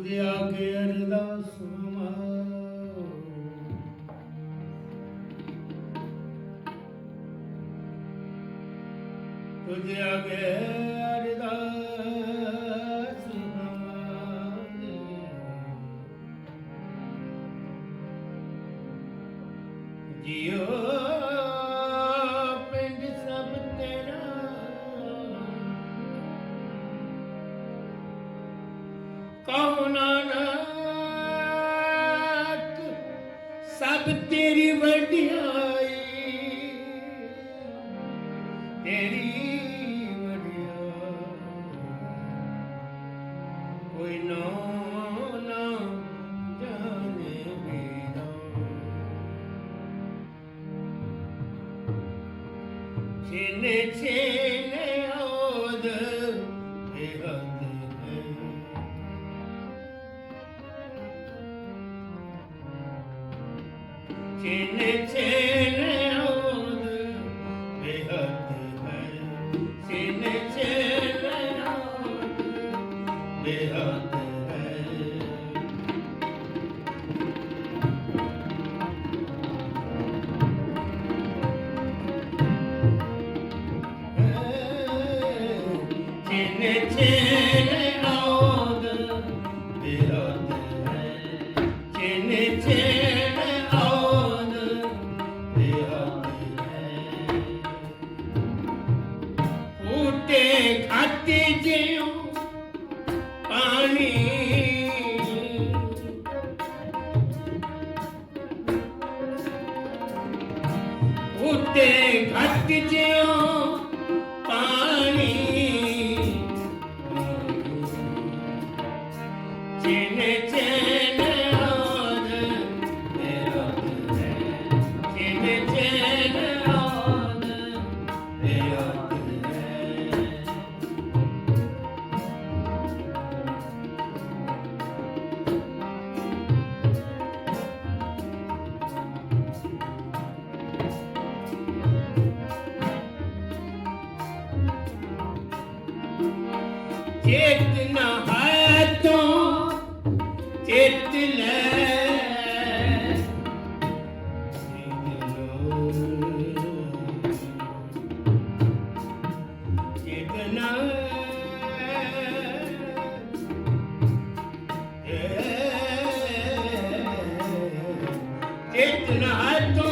तुझे आगे अरदास तुझे आगे अरदास जियो पिंड सब तेरा कहो नानक सब तेरी वडियाई तेरी कोई नो ना जाने बिना छेने छेने ओद बेहद है छेने छेने ओद बेहद है छेने छेने ओद बेहद छेने छेने ओद बेहद है छेने छेने ओद बेहद है फूटे खाते जियो पानी फूटे खाते जियो पानी छेने छेने ओद बेहद है छेने छेने ओद बेहद है चेतना है तो चेत ले चेतना चेतना है तो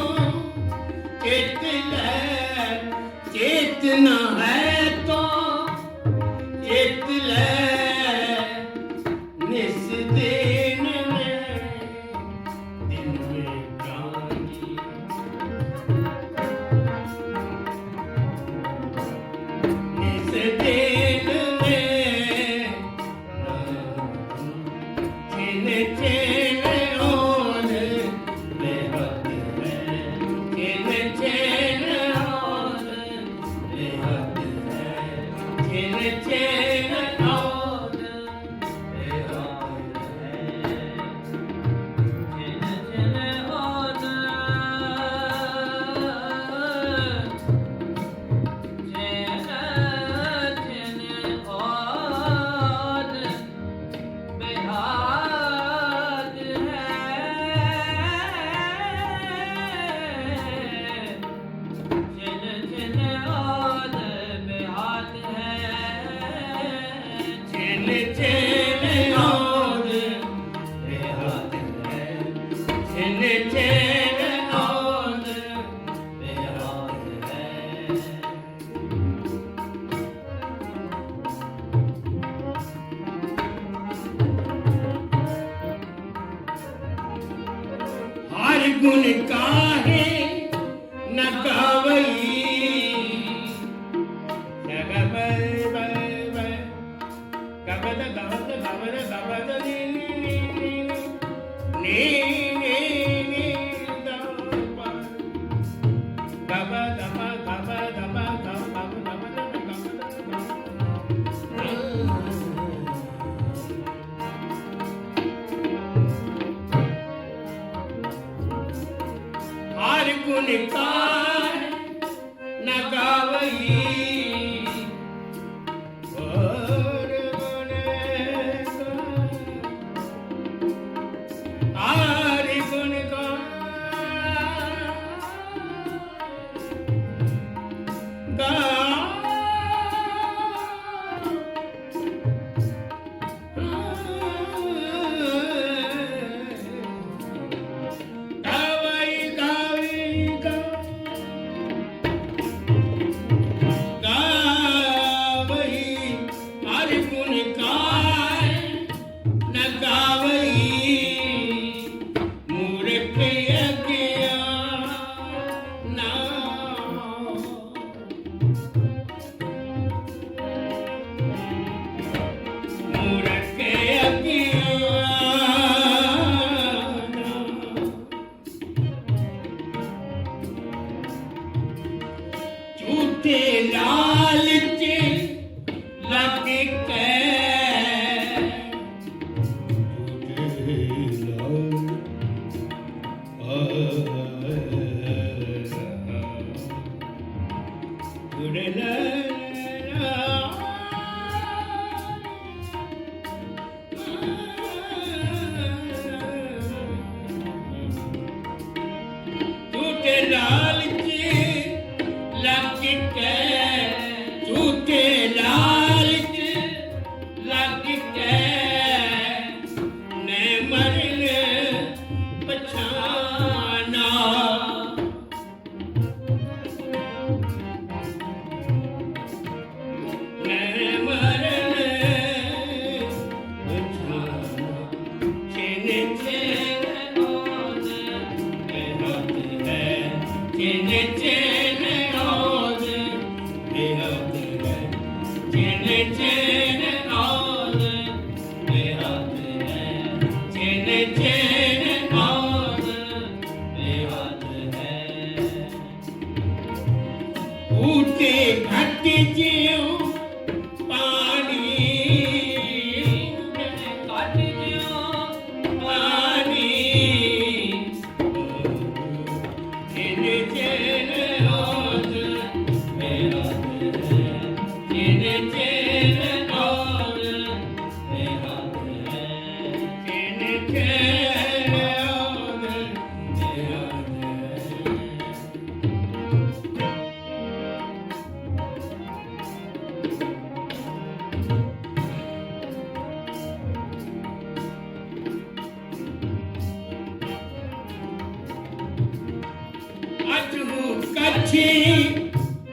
चेत ले चेतना है तो चेत ले निस दिन में गानी निस दिन में छेने छेने ओद बेहद है छेने छेने ओद बेहद है छेने छेने ओद बेहद है छेने छेने ओद छेने छेने ओद बेहद है छेने छेने ओद बेहद है हर गुण काहे न गावई गबद गबद गबद गबद नी नी नी नी दबा गबद गबद गबद हर गुण कार न गावई ਅਗਿਆਨਾ ਮੂਰਖ ਅਗਿਆਨਾ ਝੂਠੇ ਲਾਲਚ ਲੱਗ ਕੇ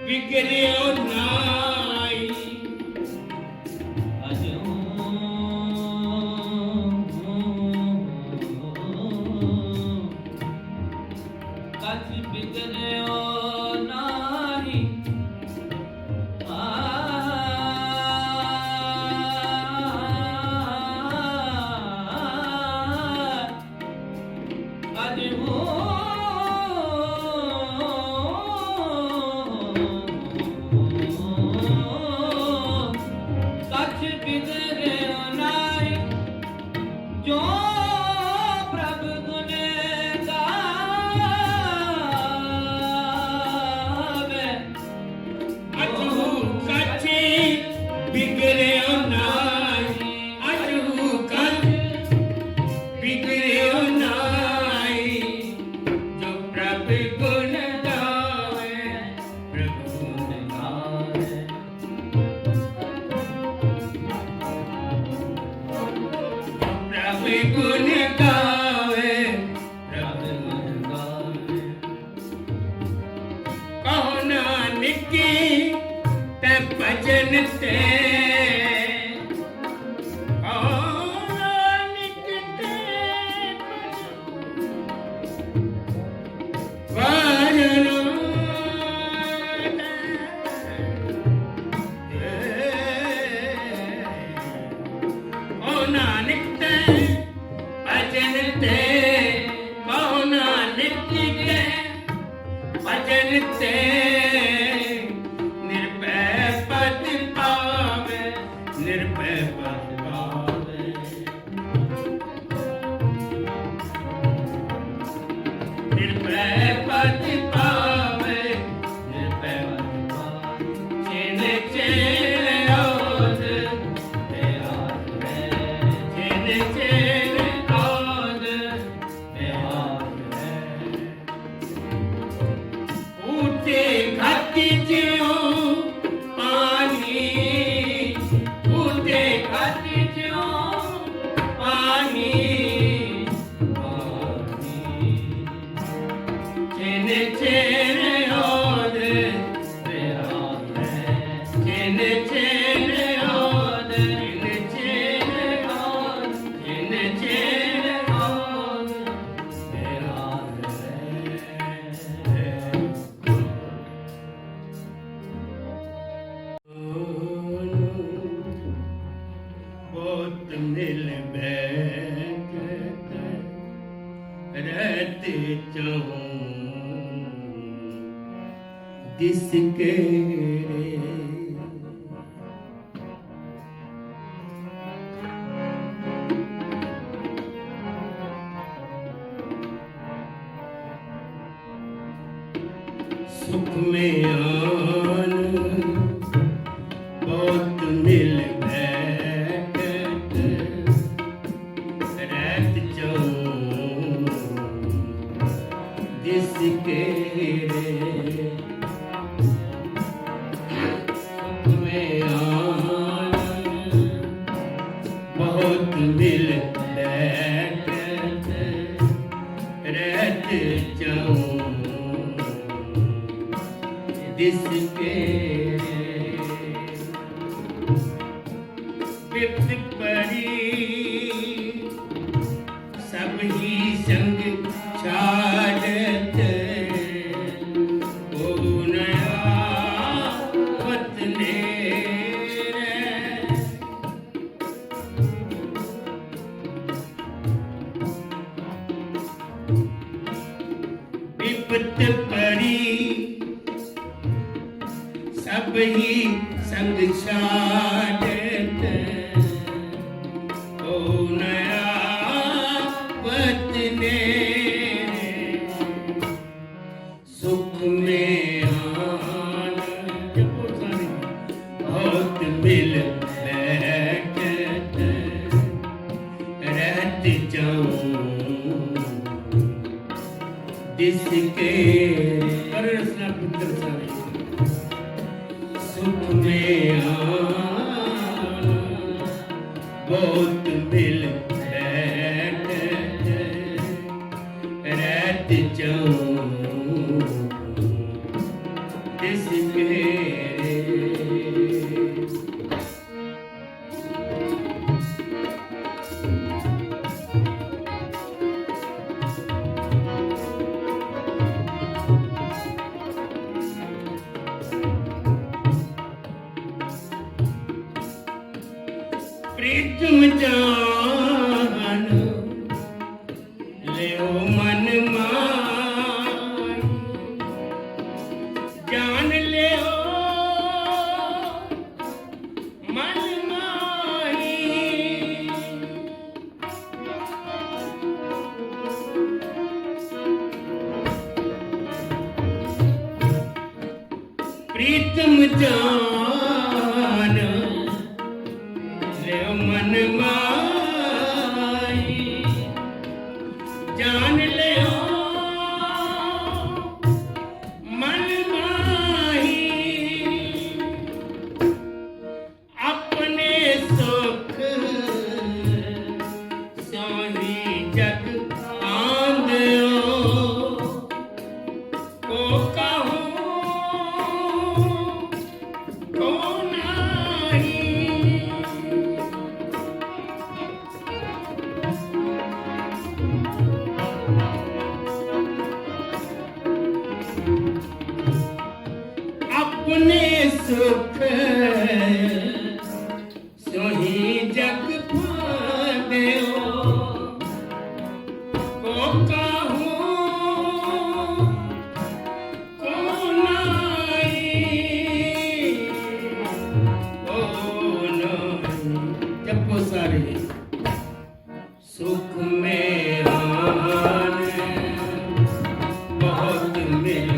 ਵਿਗੜਿਓ ਨਾਈ ਕੱਛ ਵਿਗੜਿਓ ਨਾਈ ਭਜਨ ਤੇ ਨਾਨਕ ਤੇ ਭਜਨ ਨਾਨਕ ਤੇ ਭਜਨ ਤੇ ਨਾਨਕ ਤੇ ਭਜਨ ਤੇ रहते जाऊं जिसके सुख में आन बहुत मिल बैठत रहत जाऊं जिसके सुख में आन बहुत मिल बैठत रहत जाऊं जिसके विपत पड़ी सब ही संग छाड़त ओ नया वतने विपत पड़ी सब ही संग छाड़त ओ नया वतने सुख में आन बहुत मिल बैठत रहत जाऊं जिसके परसना पुत्र सारे सुख में आन बहुत मिल बैठत रहत जाऊं जिसके प्रीतम जान ले मन माई जान ले मन माई प्रीतम जान मन माई जान ले मन माही अपने सुख सोही जग आंदो को कहूं को नाही अपने सुख सोही जग पादेओ को कहूं को नाही ओ नाही जपो सारे सुख में आन बहुत मिल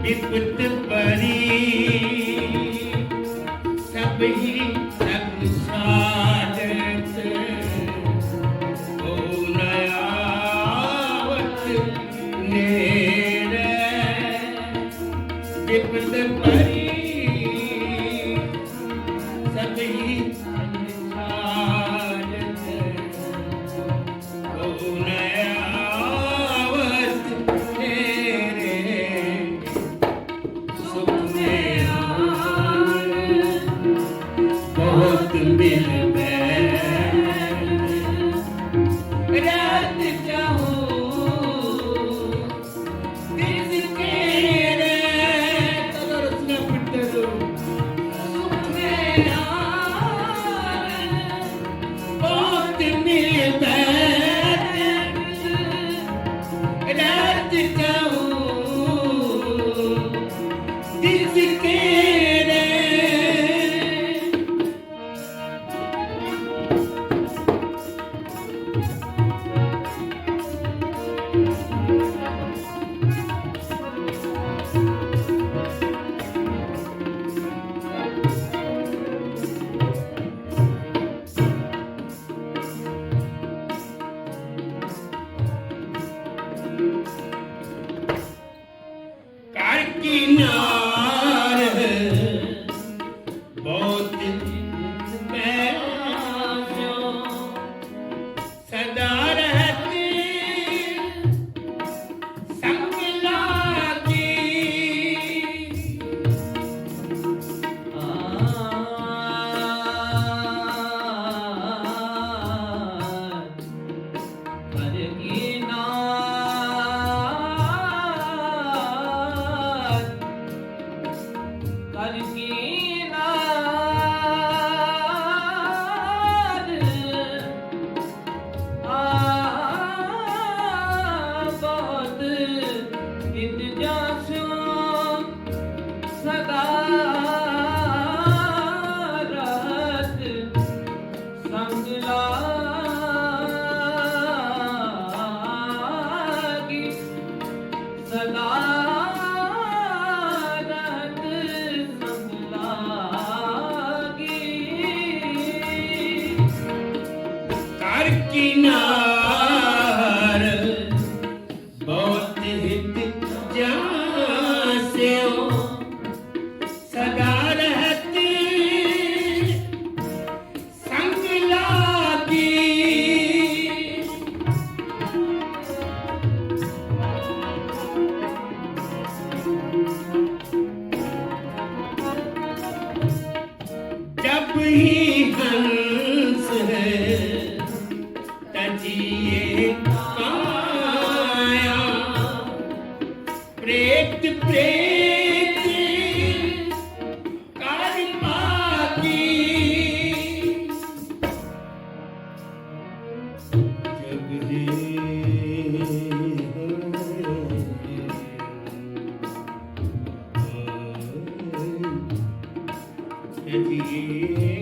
विपत परी सब ही सब साधत ओ नया वतने विपत परी सब ही सब साधत ओ नया किनार बहुत प्यासो सदा रहते संग लागी किनार बहुत हित जासे सदा रहती संग लागी जब ही हंस है तजिए काया प्रेत प्रेत कर पागी जब ही तजिए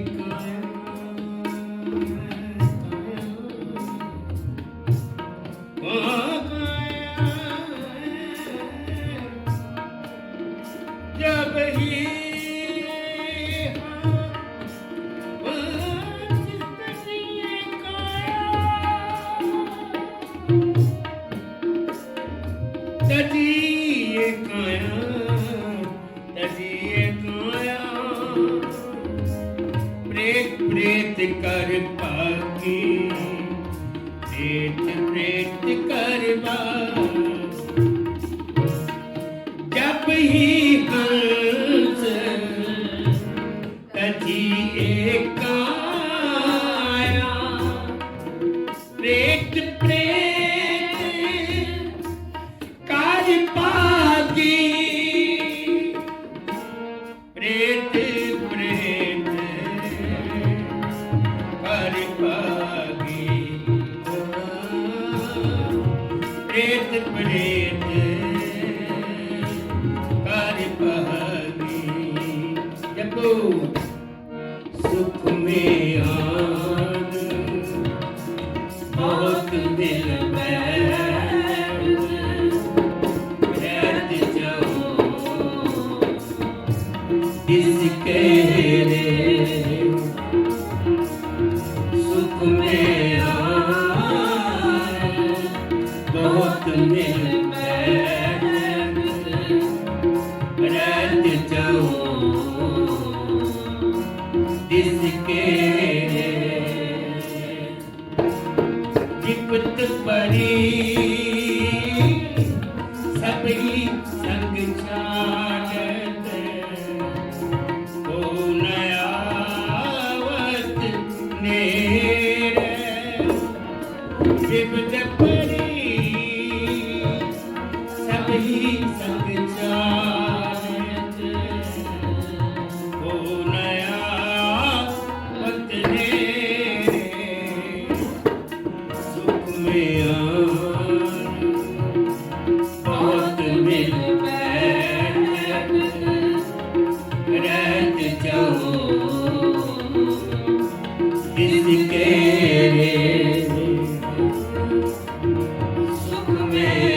जब ही तजिए काया प्रेत प्रेत कर पागी प्रेत प्रेत कर जब ही हंस तजिए काया प्रेत प्रेत कर पागी प्रेत प्रेत कर पागी प्रेत प्रेत सुख में आन बहुत दिल बैठ जाओ इसके सुख में आन बहुत दिल बैठ जाओ इसके विपत परी सभी संग छाड़त को नयावत नेर विपत परी सभी संग छाड़त को बहुत मिल बैठ जाओ इसके सुख में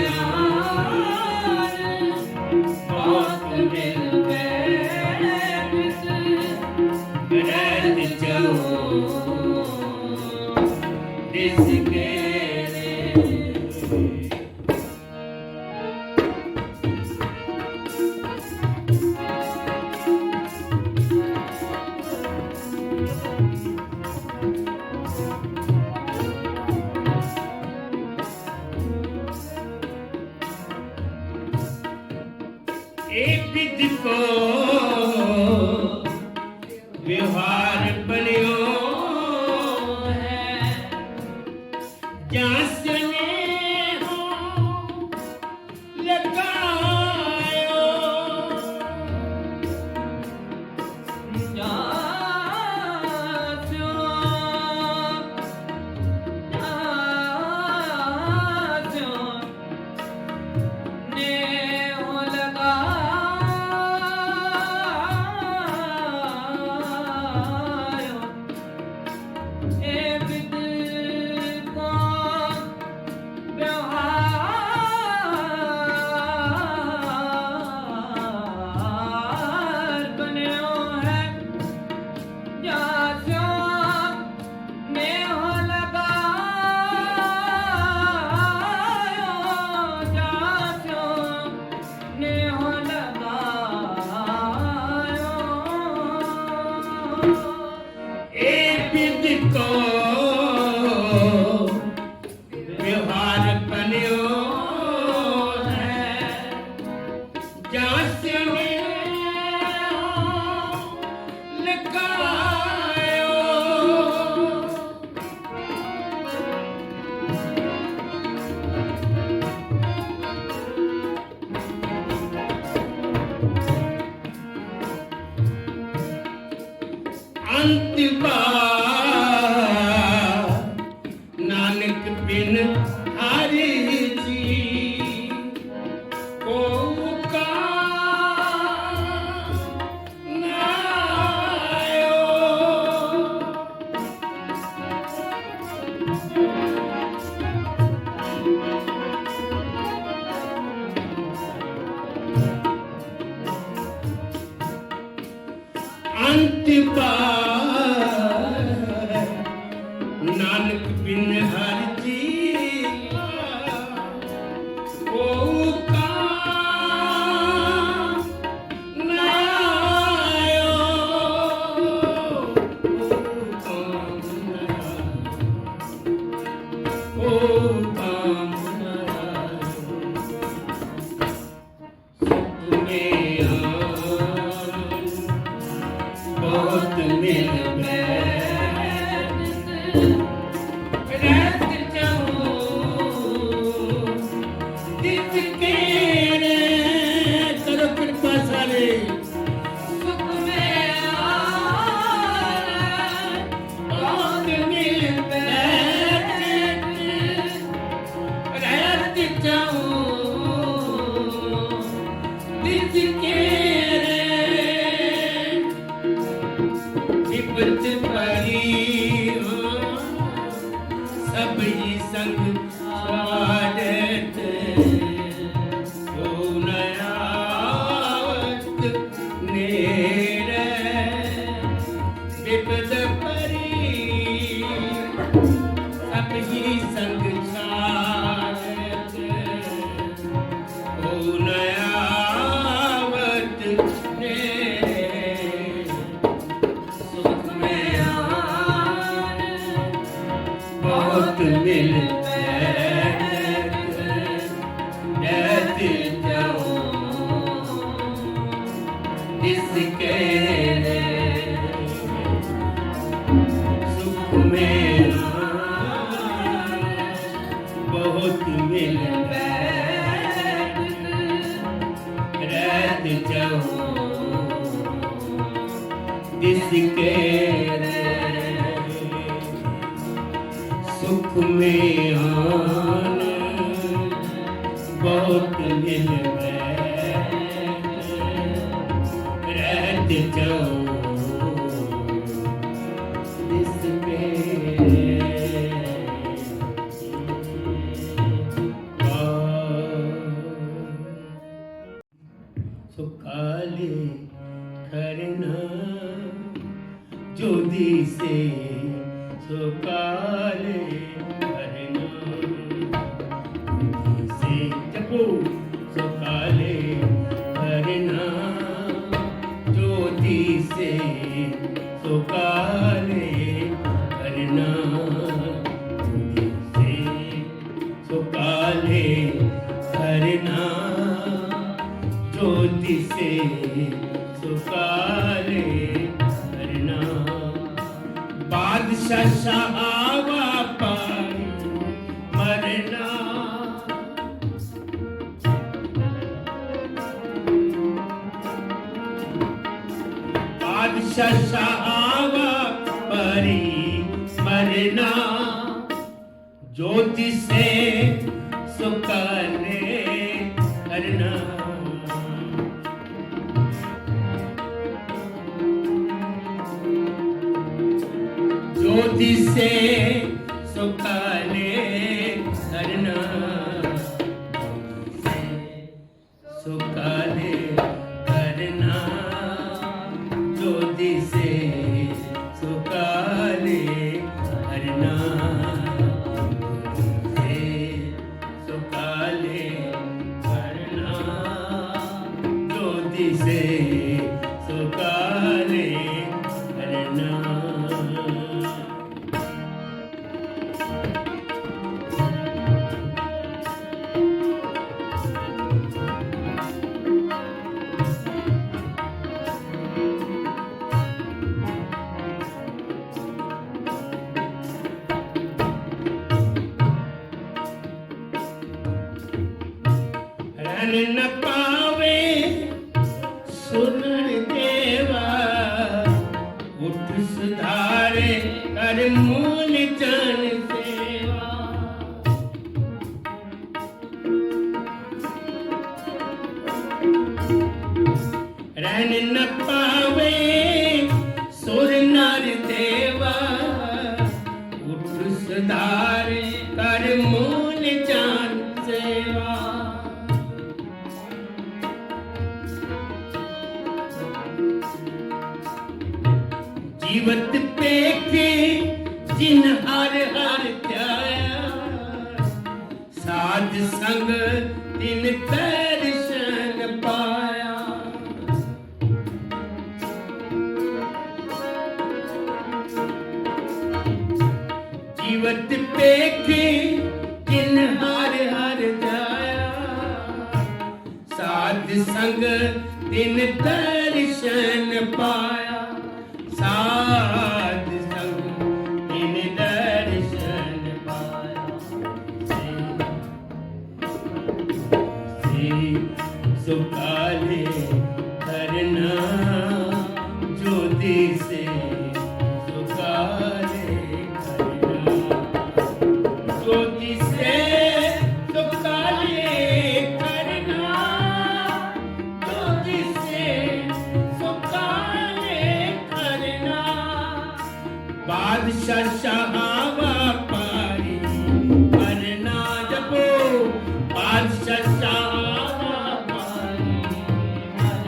एक विधि को व्यवहार बनियो है जहाँ से हो लगायो व्यवहार बनियो है जहाँ से लगायो अंतिम नानक बिन हरि जी को का नायो अंतिम नानक बिन हरि जी को का नायो ओ काम सुख में बहुत मिल सब ही संग स्वागत हो नयावत नेर विपद परी सब ही संग स्वागत हो नयावत नेर सुख में बहुत मिल इसके सुख में बहुत मिल रहत जाओ इसके सुख में आन बहुत मिल रहत जाओ इसके सुखाले करना ज्योति से सुखाले करना से जपो सुखाले करना ज्योति से सुखाले करना से सुखाले करना ज्योति से सुकाले करना बादशाह शाहवा पाई मरना बादशाह शाहवा परी मरना ज्योति से सुकाले करना ज्योति से सुकाले करना सुकाले करना ज्योति से सुकाले करना सुकाले करना ज्योति से सुकाले करना रन न पावे सुनर देवा उठ सुधारे कर मूल जन सेवा रन न पावे सुर नर देवा उठ सुधारे कर मूल जन सेवा जीवत पेखे जिन हर हर त्याया साध संग तिन दर्शन पाया जीवत पेखे जिन हर हर त्याया साध संग तिन दर्शन पाया साध संग तिन दर्शन पाया सुकाले करना ज्योति से सुकाले करना ज्योति से सुकाले करना ज्योति से सुकाले करना बादशाह शाहवा पारी मरना जपो बादशाह शाहवा पारी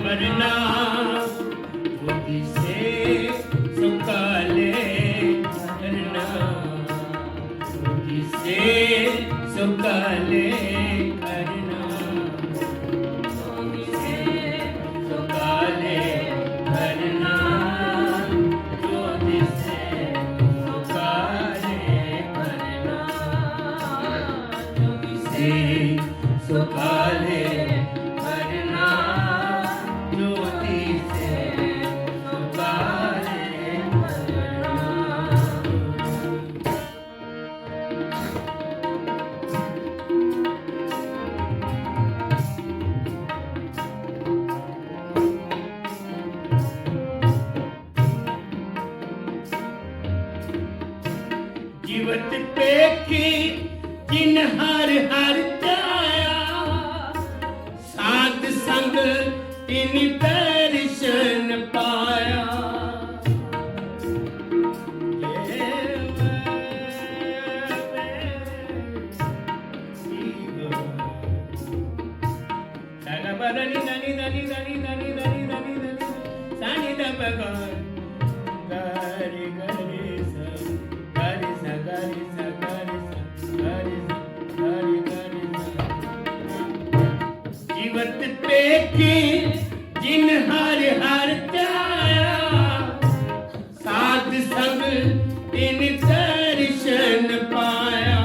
मरना ज्योति से सुकाले करना ज्योति से सुकाले करना ज्योति से सुकाले करना ज्योति से सुकाले करना ज्योति से सुकाले करना ज्योति से सुकाले करना जीवत पेखी जिन हर हर त्याया साध संग तिन दर्शन पाया दनी दनी दनी दनी दनी दनी दनी दनी सानी द भगवान गरी गरी सा गरी सा गरी सा गरी सा गरी सा गरी गरी सा जीवत पेखी जिन हर हर त्याया साध संग तिन दर्शन पाया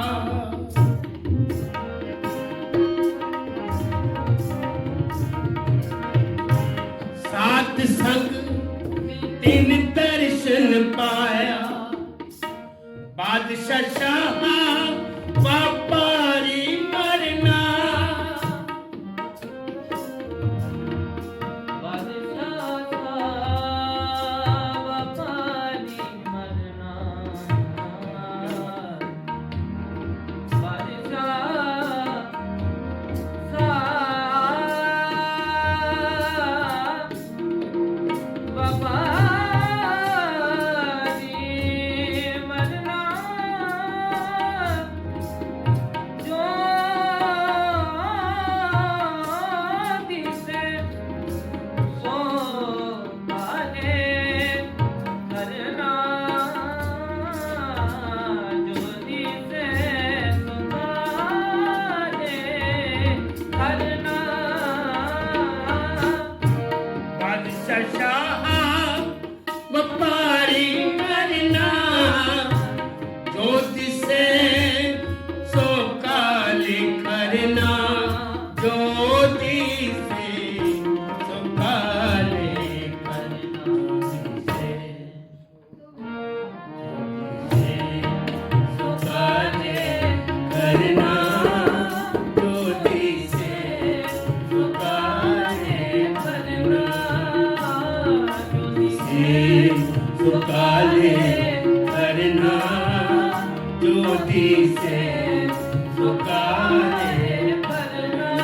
सात संग तीन दर्शन पाया बादशाह शाह व्यापारी मरना सुकाले करना ज्योति से सुकाले करना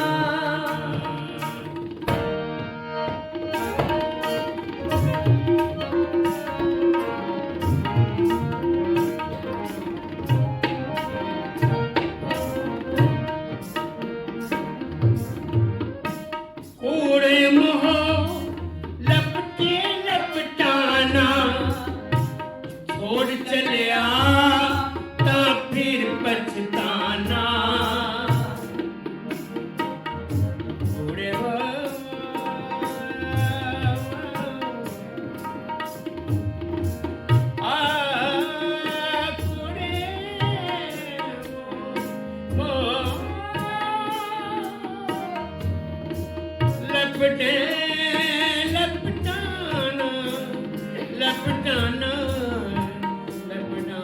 कूड़े मोह लपटे लपटाना छोड़ चलिया ता फिर पछताना कूड़े लपटे लपटाना लपटाना लपटे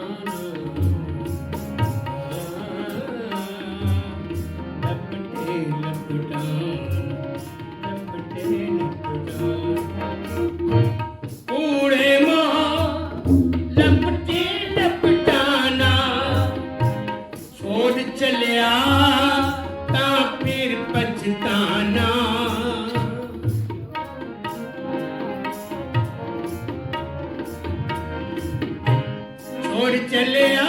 कूड़े मोह लपटे लपटाना छोड़ चलिया ता फिर पछताना छोड़ चलिया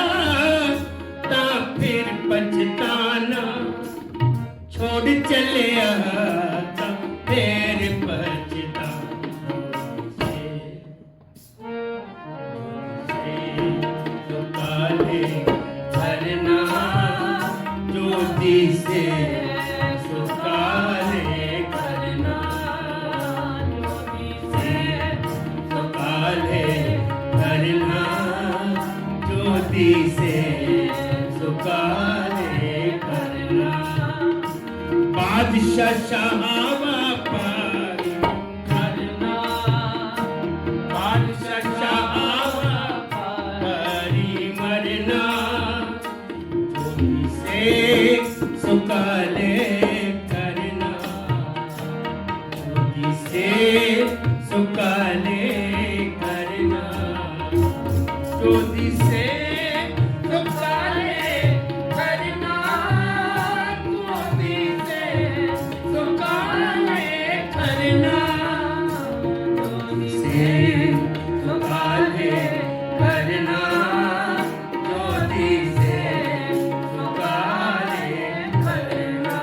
ता फिर पछताना छोड़ चलिया ता फिर पछताना सुकाले करना ज्योति से सुकाले करना ज्योति से सुकाले करना ज्योति से सुकाले करना बादशाह शाह व्यापारी करना बादशाह शाह व्यापारी मरना ज्योति से सुकाले करना ज्योति से सुकाले करना ज्योति से सुकाले करना ज्योति से सुकाले करना ज्योति से सुकाले करना ज्योति से सुकाले करना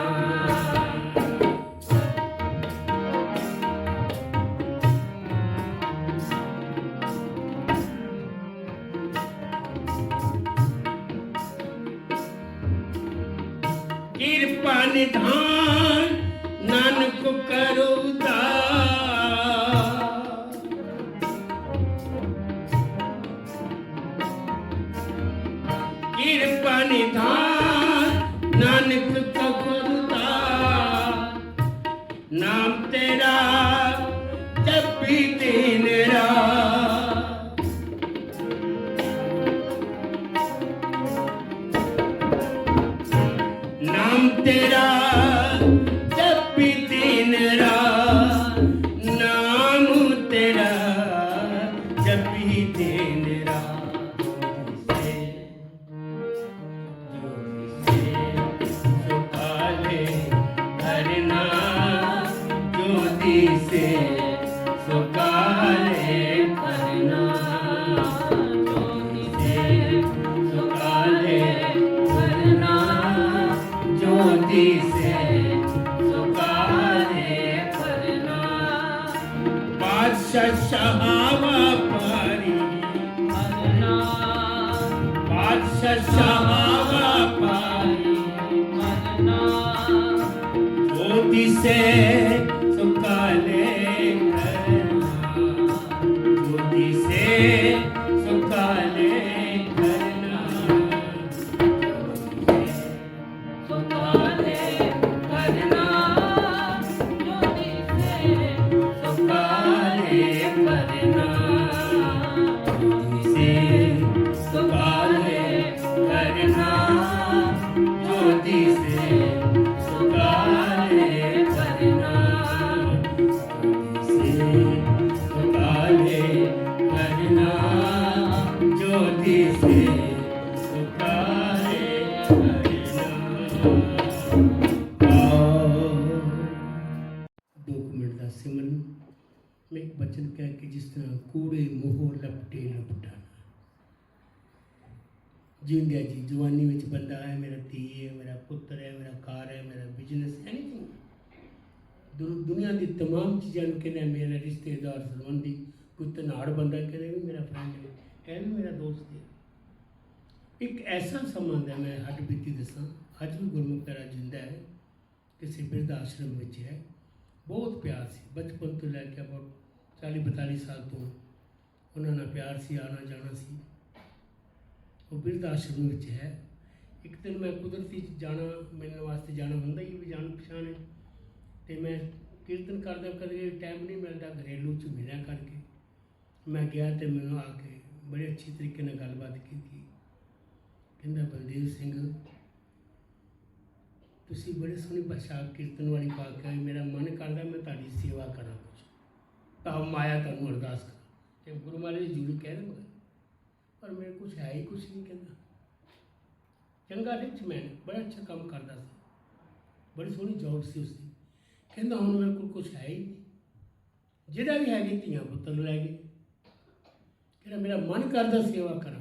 कृपा निधान नानक करो उद्धार कृपा निधान नानक करो उद्धार नाम तेरा जप जपी दिन रात, नाम तेरा जपी दिन रात, नाम तेरा जपी दिन रात। ज्योति से सुकाले करना, ज्योति से सुकाले करना, ज्योति से सुकाले करना। बादशाह शहावा पारी करना, बादशाह शहावा पारी करना, ज्योति से सुकाले करना, ज्योति से सुकाले करना, सुकाले करना, ज्योति से सुकाले करना, ज्योति से सुकाले करना, ज्योति से सुकाले करना, सुकाले करना, ज्योति से सुकाले करना। 2 मिनट का सिमरन में एक वचन कह के जिस तरह कूड़े मोह लपटे लपटाना। जिंदगी जी जवानी में बंदा है, मेरा धी है, मेरा पुत्र है, मेरा कार है, मेरा बिजनेस, एनीथिंग दुनिया की तमाम चीज़ों कहना मेरा रिश्तेदार संबंधी, कोई धनाड़ बंदा कहना भी मेरा फ्रेंड है भी मेरा दोस्त है। एक ऐसा संबंध है, मैं हट बीती दसा अज भी गुरमुख प्यारा जिंदा है, किसी बिरध आश्रम में है। बहुत प्यार से बचपन तो लैके बहुत 40-42 साल तो उन्होंने प्यार से आना जाना सी। वो बिरध आश्रम में है। एक दिन मैं कुदरती जाना मिलने वास्ते जाना होंगे ही भी जान पछाण है, तो मैं कीर्तन करदा कदे टाइम नहीं मिलता घरेलू च मिलिया करके मैं गया तो मैंने आके बड़े अच्छी तरीके ਨਾਲ गलबात की। कहता बलदेव सिंह तुसी बड़ी सोहनी भाषा कीर्तन वाली पा के मेरा मन करता मैं ताड़ी सेवा करा कुछ भाव माया तुहानू अरदास करा। जब गुरु महाराज जी जरूर कह रहे पर मेरे कुछ है ही कुछ नहीं। कहता चंगा रिच मैन बड़ा अच्छा काम करता सी, बड़ी सोहनी जॉब सी उसकी। कहता हुण मेरे को कुछ है ही नहीं, जिहड़ा भी है धियां पुत्तर लै गए। कहता मेरा मन करता सेवा करा,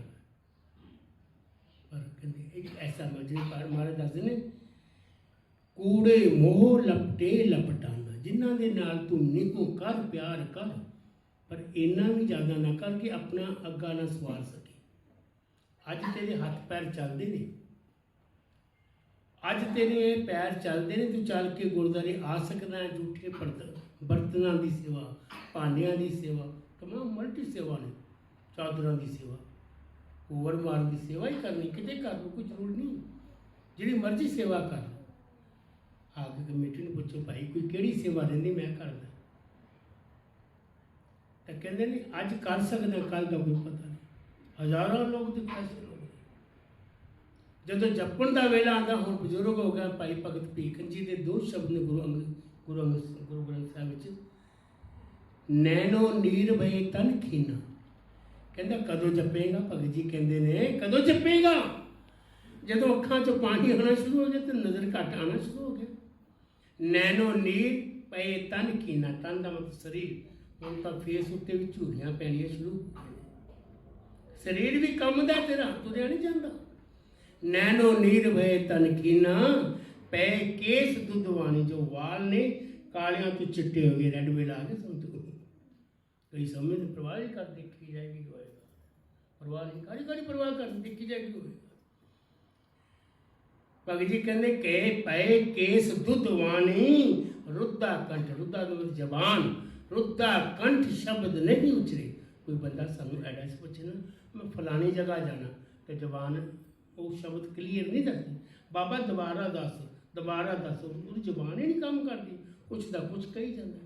पर कहते एक ऐसा जिहड़े महाराज दसदे ने कूड़े मोह लपटे लपटाना, जिन्हां दे नाल तू निको कर प्यार कर, पर इन्ना भी ज़्यादा ना कर कि अपना अग्गा ना सवार सके। अज तेरे हथ पैर चलते ने, अज तेरे पैर चलते ने, तू चल के गुरुद्वारे आ सकना है। झूठे बर्तनों की सेवा, भांडिया की सेवा, तमाम मल्टी सेवा ने, चादरों की सेवा, ओवर मार की सेवा ही करनी कितने कर लो, कोई जरूर नहीं, जिहड़ी मर्जी सेवा कर। आके कमेटी ने पूछो भाई कोई केड़ी सेवा रही मैं करदा, तो कहते नहीं अज कर सकते कल का कोई पता नहीं। हज़ारों लोग तो कैसे लोग जो जपण का वेला आता हूँ बजुर्ग हो गया भाई भगत भीखन जी के 2 शब्द ने गुरु ग्रंथ साहिब नैनो नीर भय तन खीना। कहता कदों जपेगा, भगत जी कहते ने कदों जपेगा, जो अखां चो पानी आना शुरू हो गया तो नज़र घट आना शुरू हो गया। नैनो नीर पए तन खीना, तन का मतलब शरीर, हम तो फेस उत्ते भी झूरियां पैनियां शुरू हो गई, शरीर भी कम दा तेरा तुरिया नहीं जाता। नैनो नीर भय तन खीना पै केस दुधवानी, जो वाल ने कालियां तो चिट्टे हो गए, रेड वेल आ गए संत को। कई समय में परवाह ही कर देखी जाएगी जो होएगा, परवाह नहीं काली काली परवाह कर देखी जाएगी जो होएगा। भगत जी कहते कह पै केस दुधवानी रुद्धा कंठ, रुद्धा जबान, रुद्धा कंठ शब्द नहीं उचरे। कोई बंदा सानू ऐडा से पूछे ना मैं फलानी जगह जाना तो जबान वो शब्द क्लीयर नहीं दसती, बाबा दोबारा दस वो जबान ही नहीं काम करती, कुछ का कुछ कही जाता।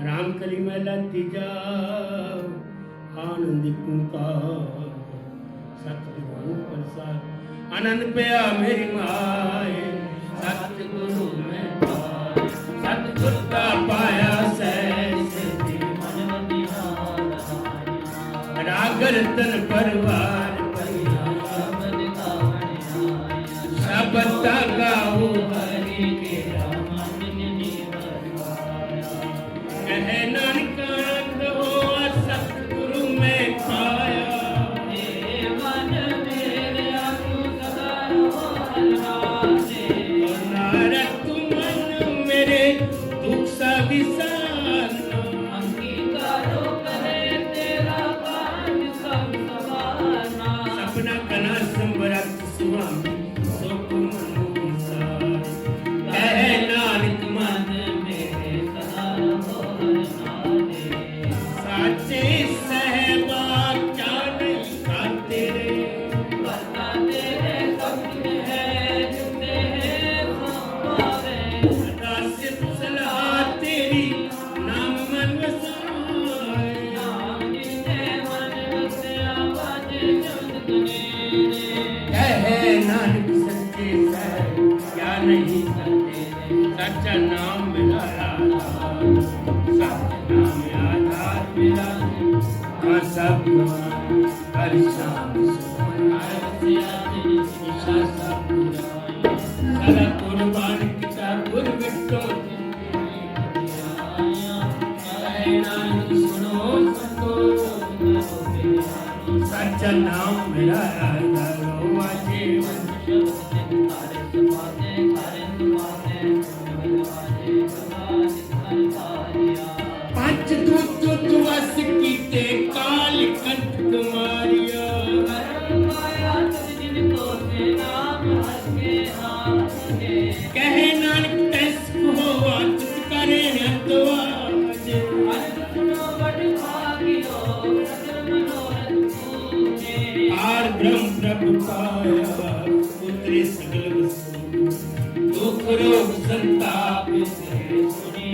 राम कली मैला तीजा आनंद पुकार सतगुरु प्रसाद आनंद पिया मेरी माए सतगुरु में पाए सतगुरु का पाया सहज रागर तन परवार शब्द गाओ हरि के कहे नानक हो सतगुरु में पाया मन मेरे सदा नारद मन मेरे दुख सा विसारना अंगीकारो करे तेरा काज सब सवारना सपना कना संवरत स्वामी सुख मनु विसार कहे नानक मन मेरे सदा साचे सहबा क्या नहीं खाते रे बता तेरे कब्ज है जिते हैं संभावे सदा सिर्फ सलाह तेरी नाम मन वसाए नाम जिते मन वसे आवाज चंद गने कहे नानक सच्चे सहब क्या नहीं करते सच्चा नाम मिला सच्चा नाम आधार मिला सब हर शाम सारा कुर्बान किया गुर बिट्टो नानक सुनो सच्चा नाम मिला पंच दूत वस कीते काल कंठ मारिया कहे नानक तस हो तुझ करे नतवाज आर ब्रह्म प्रभु पाया पुत्री सगल वस्तु दुख रोग संताप से सुनी